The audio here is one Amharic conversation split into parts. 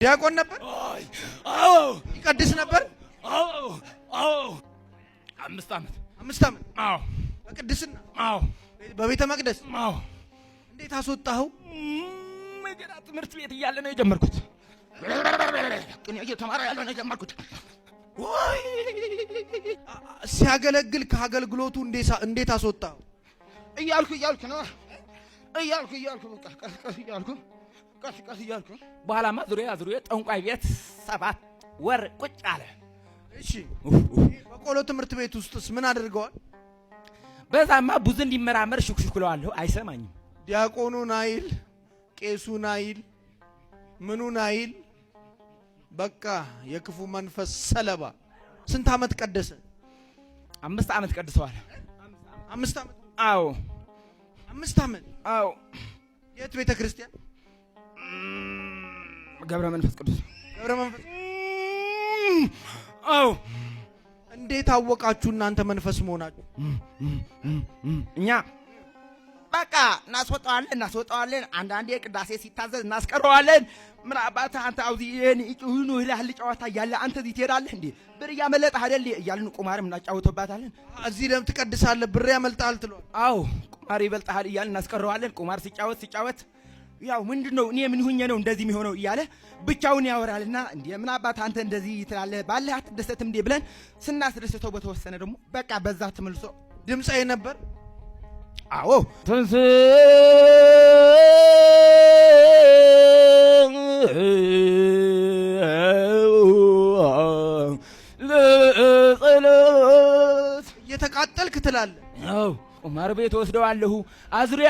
ዲያቆን ነበር? አዎ። ይቀድስ ነበር? አዎ አዎ። 5 ዓመት 5 ዓመት? አዎ። በቅድስና? አዎ። በቤተ መቅደስ? አዎ። እንዴት አስወጣኸው? ገና ትምህርት ቤት እያለ ነው የጀመርኩት። ግን እየተማረ ያለ ነው የጀመርኩት። ሲያገለግል ከአገልግሎቱ እንዴት አስወጣኸው? እያልኩ ነው በቃ ቀስ እያልኩ በኋላማ ዙሪያ ጠንቋይ ቤት 7 ወር ቁጭ አለ። እሺ፣ በቆሎ ትምህርት ቤት ውስጥስ ምን አድርገዋል? በዛማ ብዙ እንዲመራመር ሽኩሽኩለዋለሁ፣ አይሰማኝም። ዲያቆኑን አይል፣ ቄሱን አይል፣ ምኑን አይል፣ በቃ የክፉ መንፈስ ሰለባ። ስንት ዓመት ቀደሰ? 5 ዓመት ቀድሰዋል። 5 ዓመት? አዎ። 5 ዓመት? አዎ። የት ቤተ ክርስቲያን? ገብረ መንፈስ ቅዱስ። ገብረ መንፈስ? አዎ። እንዴት አወቃችሁ እናንተ መንፈስ መሆናችሁ? እኛ በቃ እናስወጣዋለን። አንዳንዴ ቅዳሴ ሲታዘዝ እናስቀረዋለን። ምን አባታ አንተ አውዚ ይሁኑ ይላል ጨዋታ እያለ አንተ እዚህ ትሄዳለህ እንዴ? ብር እያመለጠህ አይደል እያልን ቁማርም እናጫውተባታለን። እዚህ ለምን ትቀድሳለህ? ብር ያመልጣል ትሏል። አዎ ቁማር ይበልጣል እያልን እናስቀረዋለን። ቁማር ሲጫወት ያው ምንድነው እኔ ምን ሁኜ ነው እንደዚህ የሚሆነው እያለ ብቻውን ያወራልና እንዴ ምን አባታ አንተ እንደዚህ ትላለህ ባለህ አትደሰትም እንዴ ብለን ስናስደስተው በተወሰነ ደግሞ በቃ በዛ ተመልሶ ድምጻዬ ነበር። አዎ ተንስ ለጸሎት እየተቃጠልክ ትላለህ። አዎ ቁማር ቤት ወስደዋለሁ። አዝሬ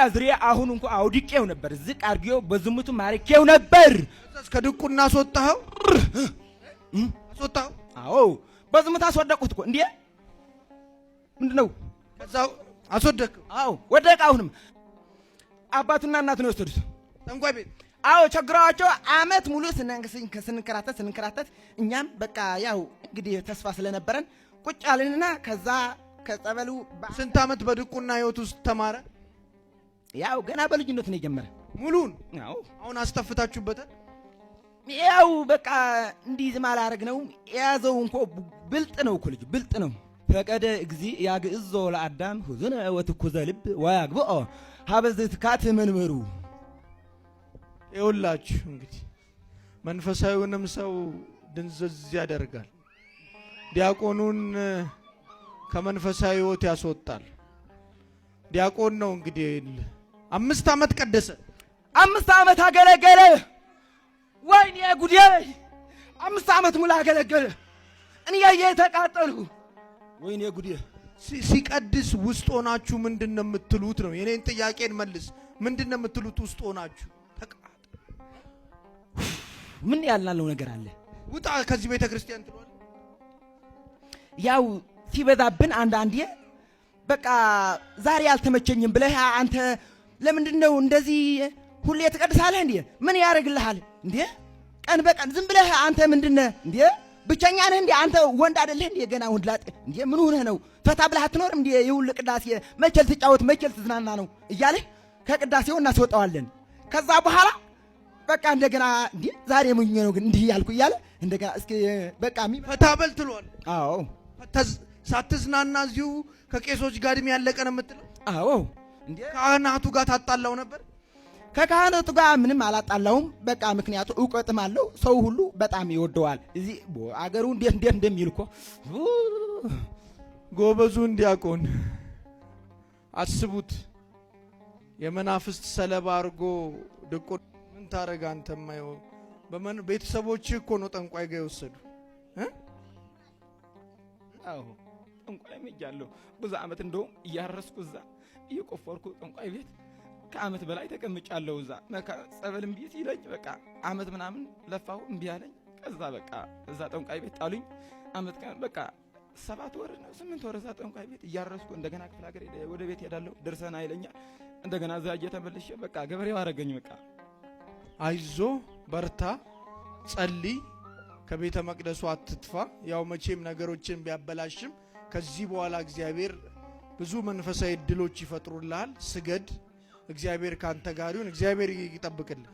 አሁን እንኳን አውድቄው ነበር። ዝቅ አድርጌው በዝሙቱ ማርኬው ነበር። እስከ ድቁና አስወጣኸው? አስወጣኸው? አዎ በዝሙት አስወደቅኩት እኮ እንዴ። ምንድነው? ከዛው አስወደቅከው? አዎ ወደቀ። አሁንም አባቱና እናቱ ነው የወሰዱት ጠንቋይ ቤት። አዎ ቸግራቸው አመት ሙሉ ስንከራተት እኛም በቃ ያው እንግዲህ ተስፋ ስለነበረን ቁጭ አልንና ከዛ ከጸበሉ ስንት አመት በድቁና ህይወት ውስጥ ተማረ? ያው ገና በልጅነት ነው የጀመረ ሙሉን። ያው አሁን አስተፍታችሁበታል? ያው በቃ እንዲህ ዝም አላረግነውም። የያዘው እንኮ ብልጥ ነው እኮ ልጅ ብልጥ ነው። ፈቀደ እግዚእ ያግዕዞ ለአዳም ሁዝነ ወትኩዘ ልብ ወያግብኦ ሀበዝትካት መንበሩ። ይኸውላችሁ እንግዲህ መንፈሳዊውንም ሰው ድንዝዝ ያደርጋል። ዲያቆኑን ከመንፈሳዊ ህይወት ያስወጣል። ዲያቆን ነው እንግዲህ 5 ዓመት ቀደሰ። 5 ዓመት አገለገለ። ወይኔ ጉዴ! 5 ዓመት ሙሉ አገለገለ። እኔ የተቃጠልኩ ወይኔ ጉዴ! ሲቀድስ ውስጥ ሆናችሁ ምንድነው የምትሉት ነው? የኔን ጥያቄን መልስ። ምንድነው የምትሉት ውስጥ ሆናችሁ? ምን ያልናለው ነገር አለ? ውጣ ከዚህ ቤተ ክርስቲያን ትሏል። ያው ሲበዛብን አንዳንዴ በቃ ዛሬ አልተመቸኝም ብለህ አንተ ለምንድነው እንደዚህ ሁሌ ትቀድሳለህ እንዴ? ምን ያደርግልሃል እንዴ? ቀን በቀን ዝም ብለህ አንተ ምንድነህ እንዴ? ብቸኛ ነህ እንዴ? አንተ ወንድ አይደለህ እንዴ? ገና ወንድ ላጤ እንዴ? ምን ሆነህ ነው? ፈታ ብለህ አትኖርም እንዴ? ይሁን ቅዳሴ መቸል ትጫወት መቸል ትዝናና ነው እያለ ከቅዳሴው እናስወጣዋለን። ከዛ በኋላ በቃ እንደገና እንዴ ዛሬ ምን ነው ግን እንዲህ ያልኩ እያለ እንደገና እስኪ በቃ ፈታ በል ትሏል። አዎ ሳትዝናና እዚሁ ከቄሶች ጋር ያለቀ ነው የምትለው? አዎ እንዴ ካህናቱ ጋር ታጣላው ነበር? ከካህናቱ ጋር ምንም አላጣላውም። በቃ ምክንያቱ ዕውቀትም አለው። ሰው ሁሉ በጣም ይወደዋል። እዚህ አገሩ እንዴት እንደሚል እኮ ጎበዙን ዲያቆን አስቡት። የመናፍስት ሰለባ አድርጎ ድቁን ምን ታረጋ? አንተማ ቤተሰቦች እኮ ነው ጠንቋይ ጋር የወሰዱ። አዎ ጠንቋይ ሄጃለሁ። ብዙ ዓመት እንደውም እያረስኩ እዛ እየቆፈርኩ ጠንቋይ ቤት ከዓመት በላይ ተቀምጫለሁ። እዛ ጸበልም ቤት ይለኝ በቃ ዓመት ምናምን ለፋው እምቢ አለኝ። ከዛ በቃ እዛ ጠንቋይ ቤት ጣሉኝ። ዓመት በቃ 7 ወር ነው 8 ወር እዛ ጠንቋይ ቤት እያረስኩ እንደገና ክፍለ ሀገር ወደ ቤት ሄዳለሁ። ደርሰና ይለኛል። እንደገና እዛ እየተመለሽ በቃ ገበሬው አረገኝ። በቃ አይዞ በርታ፣ ጸልይ፣ ከቤተ መቅደሱ አትጥፋ። ያው መቼም ነገሮችን ቢያበላሽም ከዚህ በኋላ እግዚአብሔር ብዙ መንፈሳዊ እድሎች ይፈጥሩልሃል። ስገድ፣ እግዚአብሔር ካንተ ጋር ይሁን። እግዚአብሔር ይጠብቅልህ።